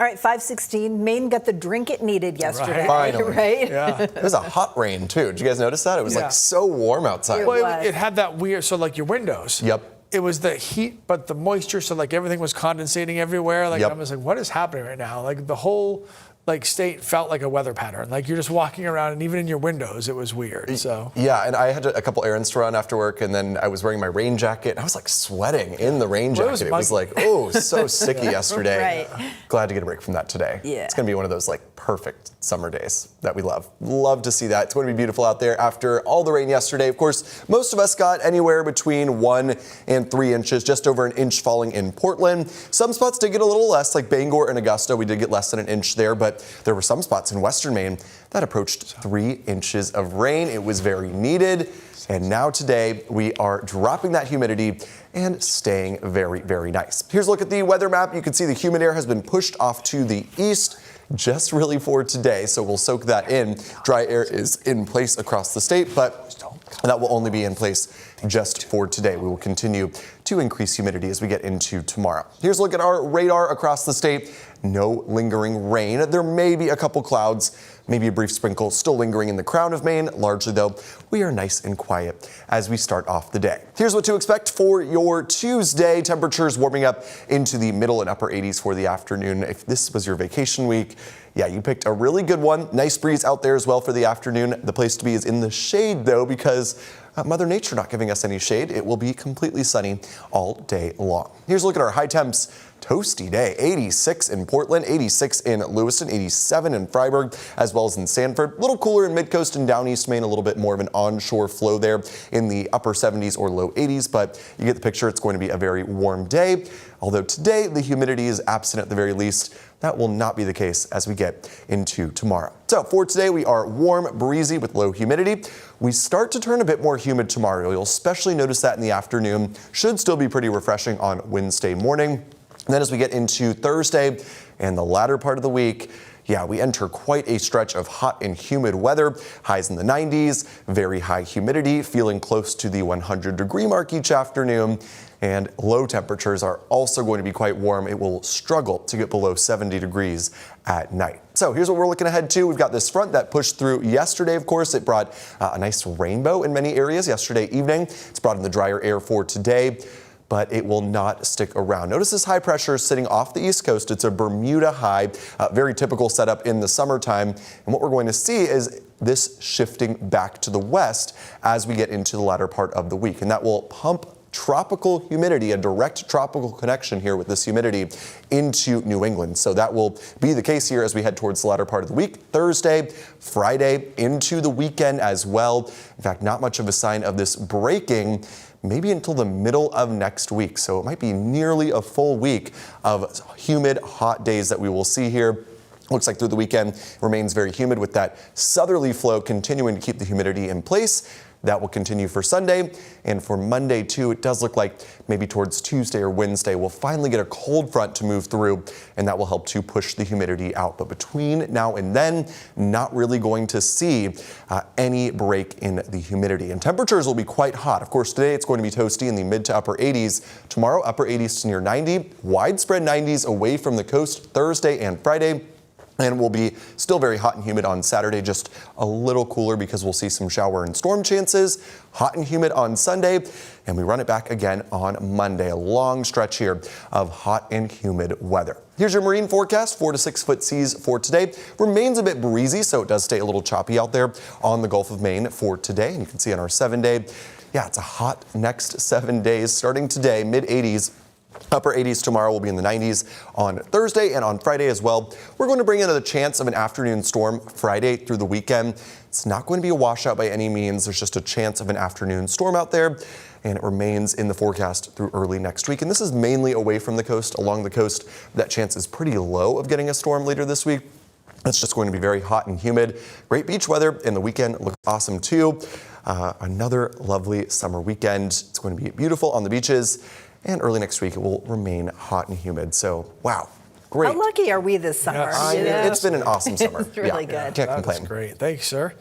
All right, 5:16. Maine got the drink it needed yesterday. Finally. Right? Yeah. It was a hot rain, too. Did you guys notice that? It was like so warm outside. Well, it had that weird, so like your windows. Yep. It was the heat, but the moisture, so like everything was condensating everywhere. Like I was like, what is happening right now? Like the whole state felt like a weather pattern. Like you're just walking around, and even in your windows, it was weird. So yeah, and I had a couple errands to run after work, and then I was wearing my rain jacket. And I was like sweating in the rain jacket. It was like, oh, so sticky yesterday. Right. Glad to get a break from that today. Yeah. It's gonna be one of those like perfect summer days that we love. Love to see that. It's going to be beautiful out there after all the rain yesterday. Of course, most of us got anywhere between 1 and 3 inches, just over an inch falling in Portland. Some spots did get a little less, like Bangor and Augusta. We did get less than an inch there, but there were some spots in western Maine that approached 3 inches of rain. It was very needed. And now today we are dropping that humidity and staying very, very nice. Here's a look at the weather map. You can see the humid air has been pushed off to the east just really for today. So we'll soak that in. Dry air is in place across the state, but that will only be in place just for today. We will continue to increase humidity as we get into tomorrow. Here's a look at our radar across the state. No lingering rain. There may be a couple clouds, maybe a brief sprinkle still lingering in the crown of Maine. Largely, though, we are nice and quiet as we start off the day. Here's what to expect for your Tuesday. Temperatures warming up into the middle and upper 80s for the afternoon. If this was your vacation week, yeah, you picked a really good one. Nice breeze out there as well for the afternoon. The place to be is in the shade, though, because Mother Nature not giving us any shade. It will be completely sunny all day long. Here's a look at our high temps. Toasty day, 86 in Portland, 86 in Lewiston, 87 in Freiburg, as well as in Sanford. A little cooler in Midcoast and down East Maine, a little bit more of an onshore flow there in the upper 70s or low 80s, but you get the picture. It's going to be a very warm day. Although today the humidity is absent at the very least. That will not be the case as we get into tomorrow. So for today, we are warm, breezy with low humidity. We start to turn a bit more humid tomorrow. You'll especially notice that in the afternoon. Should still be pretty refreshing on Wednesday morning. And then as we get into Thursday and the latter part of the week, yeah, we enter quite a stretch of hot and humid weather. Highs in the 90s, very high humidity, feeling close to the 100-degree mark each afternoon. And low temperatures are also going to be quite warm. It will struggle to get below 70 degrees at night. So here's what we're looking ahead to. We've got this front that pushed through yesterday. Of course, it brought a nice rainbow in many areas yesterday evening. It's brought in the drier air for today, but it will not stick around. Notice this high pressure sitting off the East Coast. It's a Bermuda high, very typical setup in the summertime. And what we're going to see is this shifting back to the west as we get into the latter part of the week. And that will pump tropical humidity, a direct tropical connection here with this humidity into New England. So that will be the case here as we head towards the latter part of the week, Thursday, Friday, into the weekend as well. In fact, not much of a sign of this breaking maybe until the middle of next week. So it might be nearly a full week of humid, hot days that we will see here. Looks like through the weekend remains very humid with that southerly flow continuing to keep the humidity in place. That will continue for Sunday, and for Monday too. It does look like maybe towards Tuesday or Wednesday we'll finally get a cold front to move through, and that will help to push the humidity out. But between now and then, not really going to see any break in the humidity. And temperatures will be quite hot. Of course, today it's going to be toasty in the mid to upper 80s. Tomorrow, upper 80s to near 90. Widespread 90s away from the coast Thursday and Friday. And we'll be still very hot and humid on Saturday, just a little cooler because we'll see some shower and storm chances. Hot and humid on Sunday, and we run it back again on Monday. A long stretch here of hot and humid weather. Here's your marine forecast. 4 to 6 foot seas for today. Remains a bit breezy, so it does stay a little choppy out there on the Gulf of Maine for today. And you can see on our 7-day, yeah, it's a hot next 7 days starting today, mid 80s. Upper 80s tomorrow. Will be in the 90s on Thursday and on Friday as well. We're going to bring in the chance of an afternoon storm Friday through the weekend. It's not going to be a washout by any means. There's just a chance of an afternoon storm out there, and it remains in the forecast through early next week. And this is mainly away from the coast. Along the coast, that chance is pretty low of getting a storm later this week. It's just going to be very hot and humid. Great beach weather, and the weekend looks awesome too. Another lovely summer weekend. It's going to be beautiful on the beaches. And early next week, it will remain hot and humid. So, wow, great. How lucky are we this summer? Yes. It's been an awesome summer. It's really good. Can't complain. That's great. Thanks, sir.